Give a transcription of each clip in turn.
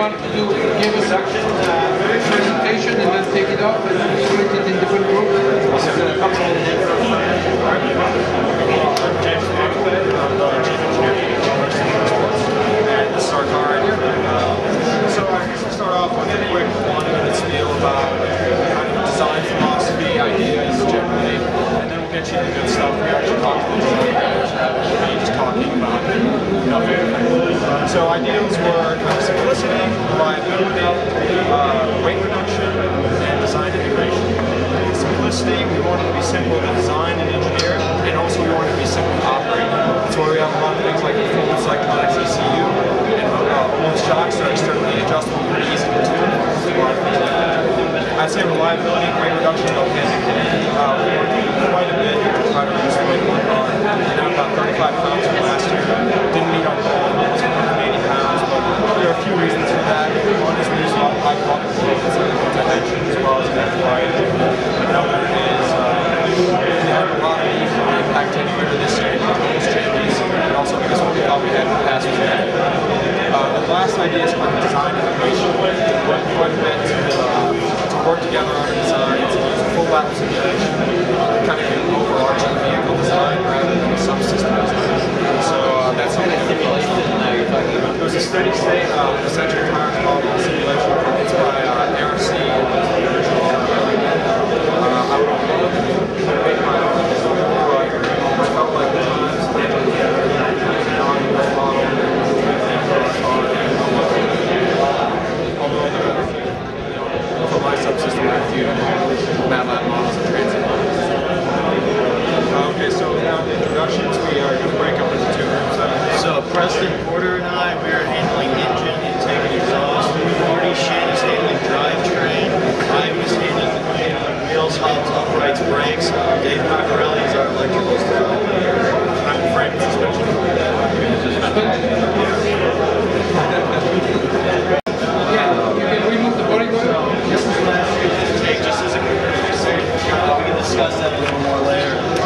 want to give a presentation and then take it off and split it in different groups? And this is our car right here. So I guess we'll start off with a quick 1-minute spiel about kind of design philosophy, ideas generally, and then we'll get you the good stuff. We actually talked to the designers rather than me just talking about nothing. So ideals were kind of simplicity, reliability, weight reduction, and design integration. Simplicity, we wanted to be simple to design and engineer, and also we wanted to be simple to operate. That's why we have a lot of things like the full electronics ECU, and both shocks are externally adjustable, pretty easy to tune. I'd say reliability and weight reduction go hand in hand. We worked quite a bit to try to reduce the weight of my car. We're now about 35 pounds from last year. Didn't meet our goal, it was 180 pounds, but there are a few reasons for that. One is we use a lot of high quality components, as I mentioned, as well as FDI. Another is we had a lot of impact generator this year, those changes, and also because what we thought we had in the past was bad. The last idea is kind of design integration. We worked quite a bit to work together on our designs, use full lap simulation, kind of an overarching vehicle design rather than a subsystem design. So that's something simulation now you're talking about. It was a steady state essential tire model simulation. It's by ARC. I would love to make my own, but I felt like the times for my subsystem, I have a few MATLAB models and transit models. Okay, so now the introductions, we are going to break up into two groups. So Preston Porter and I, we are handling engine, intake, and exhaust. Marty Shane is handling drivetrain. I was handling wheels, hubs, uprights, brakes. Dave Pacarelli is our electrical design. I'm frame suspension.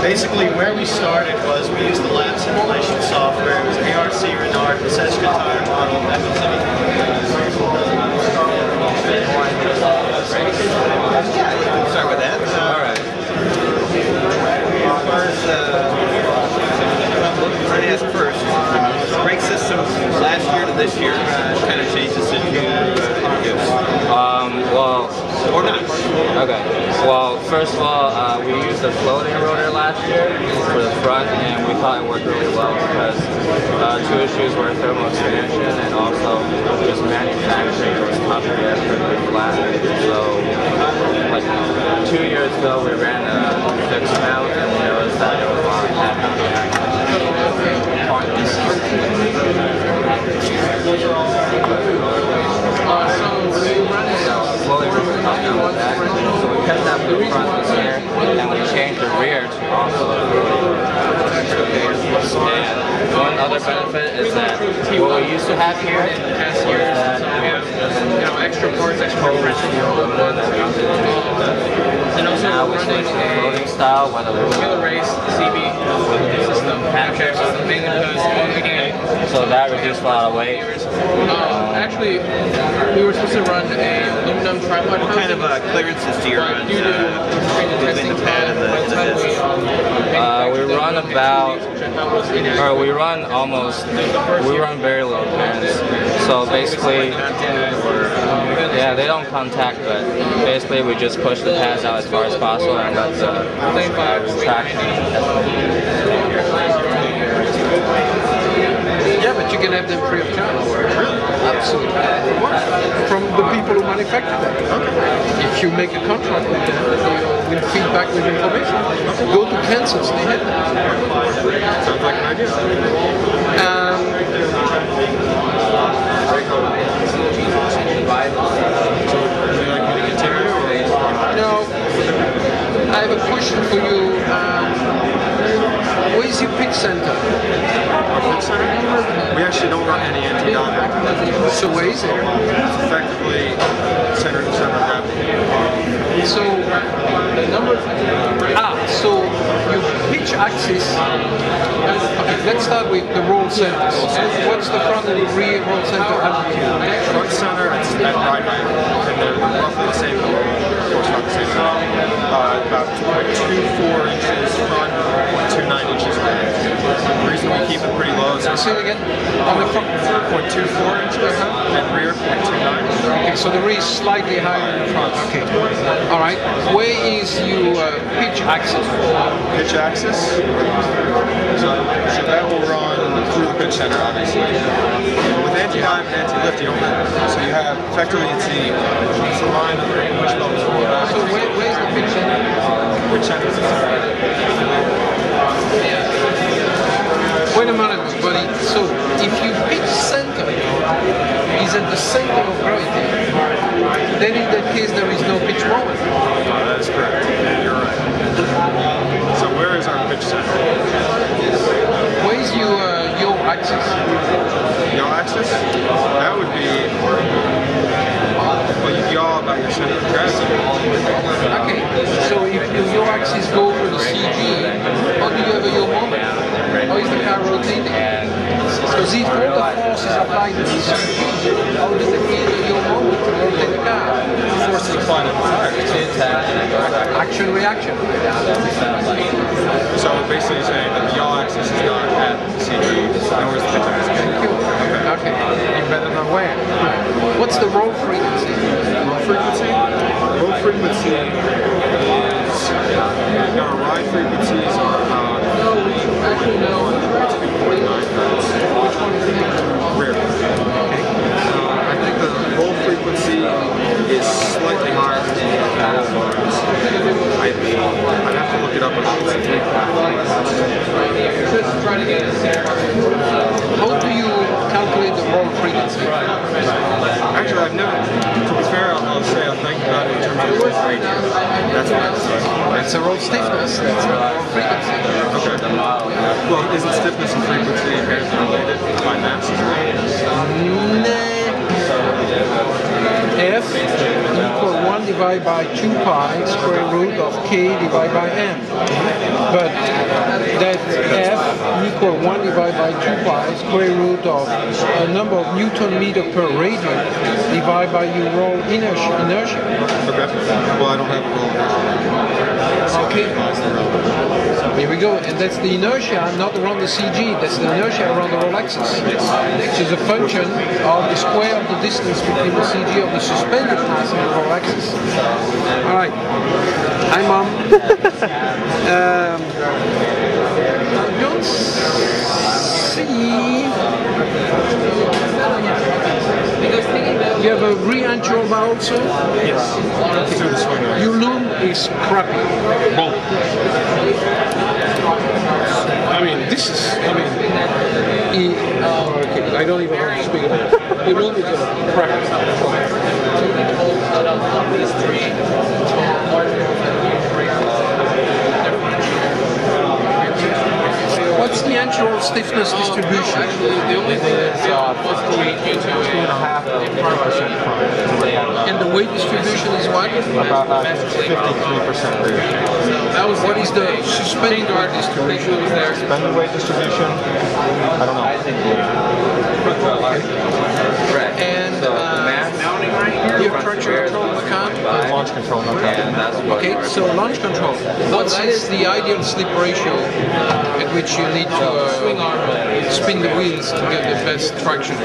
Basically, where we started was we used the lab simulation software. It was ARC Renard, the Session tire model. That was start with that. All right. First, brake system last year to this year, kind of changes since you well, or not. Okay. Well, first of all, we used a floating rotor last year for the front, and we thought it worked really well because two issues were thermal expansion and also just manufacturing was tough to get pretty flat. So, like 2 years ago, we ran a fixed mount and we noticed that it was a lot of that slowly ripping up down the back. So we kept that for the front this year, and we changed the rear to also a and one other benefit is that what we used to have here in the past years is that we have extra parts, extra and also now we're switching to floating style, whether we're race, CB system, mainly because so that reduced a lot of weight. Actually, we were supposed to run a aluminum tripod. What kind of clearances do you run between the pad and the we run about, or we run very low clearance. So basically, yeah, they don't contact, but basically we just push the pads out as far as possible and let the traction. Yeah, but you can have them free of charge. Absolutely. From the people who manufacture them. If you make a contract with them, with feedback, with information, go to Kansas, they have them. Sounds like an idea. So, would you like me to continue? No. I have a question for you. Where is your pitch center? Our pitch center? We actually don't run any anti-dive. So where is it? It's effectively center to center gravity. So the number. So your pitch axis. Okay, let's start with the roll centers. What's the front and rear roll center altitude? Front center at ride height, and they're roughly the same, of course not the same, about 2.24 inches front, 0.29 inches rear. The reason we keep it pretty low is say it again. On the front, 0.24 inches and rear 0.29. Okay, so the rear is slightly higher than the front. Okay. All right. Where is your pitch axis? Pitch axis. So that will run through the pitch center, obviously. With anti-dive and anti-lift, you don't have, so you have effectively it's the line of which levels for that. So where's the pitch center? Pitch center is Wait a minute, buddy. So if you pitch center is at the center of gravity, then in that case there is no pitch moment. That is correct. You're right. So where is our pitch center? Where is your yaw axis? Yaw axis? That would be, well, you yaw about your center of gravity. Okay, so if your yaw axis go over the CG, how do you have a yaw moment? How is the car rotating? Because if all the force is applied to the CG, how does it feel yaw moment to rotate the car? Force is applied on the tires. Action reaction. So basically you're saying that the yaw axis is not at the CG, nor is the pitch axis. Thank you. Okay, you better know where. What's the roll frequency? Roll frequency? Roll frequency is, our ride frequencies are about 2.9 hertz. Which one is the Rear. Okay. I think the roll frequency is slightly higher than I'd have to look it up. How do you calculate the roll frequency? Actually, I've never, to be fair, I'll say I'll think about it in terms of roll rate. That's what it is. That's a roll stiffness, that's a roll frequency. Okay. Well, isn't stiffness and frequency inherently related by mass? F equal 1 divided by 2 pi square root of k divided by m. But that F equal 1 divided by 2 pi square root of a number of Newton meter per radian divided by your roll inertia. Okay. Well, I don't have a roll inertia. Okay. Here we go, and that's the inertia, not around the CG, that's the inertia around the roll axis. Which is a function of the square of the distance between the CG of the suspended mass and the roll axis. Alright. Hi, Mom. I don't see... You have a re-entry also? Yes. Let's do this one. Your loom is crappy. Boom. I mean, this is, okay, I don't even have to speak about it. Your loom is crappy. What's the actual stiffness distribution? The only thing that was to read you to 2.5%. And the weight distribution is what? About 53% rear. That was what is the suspended weight distribution? Suspended weight distribution? I don't know. And you have traction control on the car? Launch control, no problem. Okay, so launch control. What is the ideal slip ratio at which you need to spin the wheels to get the best traction?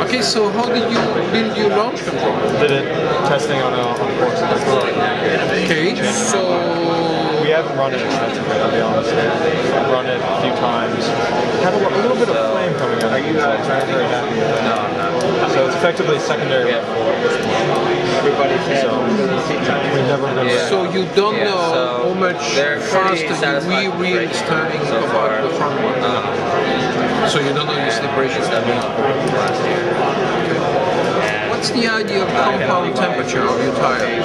Okay, so how did you build your launch control? Did it testing on a course. Okay, so... We haven't run it extensively, I'll be honest. I've run it a few times. Had a little bit of flame coming out. I'm not very happy with that. So it's effectively secondary. So we've never been. So you don't know how much faster your rear wheel is turning compared to the front one. So you don't know your slip ratio. What's the ideal compound temperature of your tire?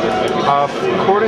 According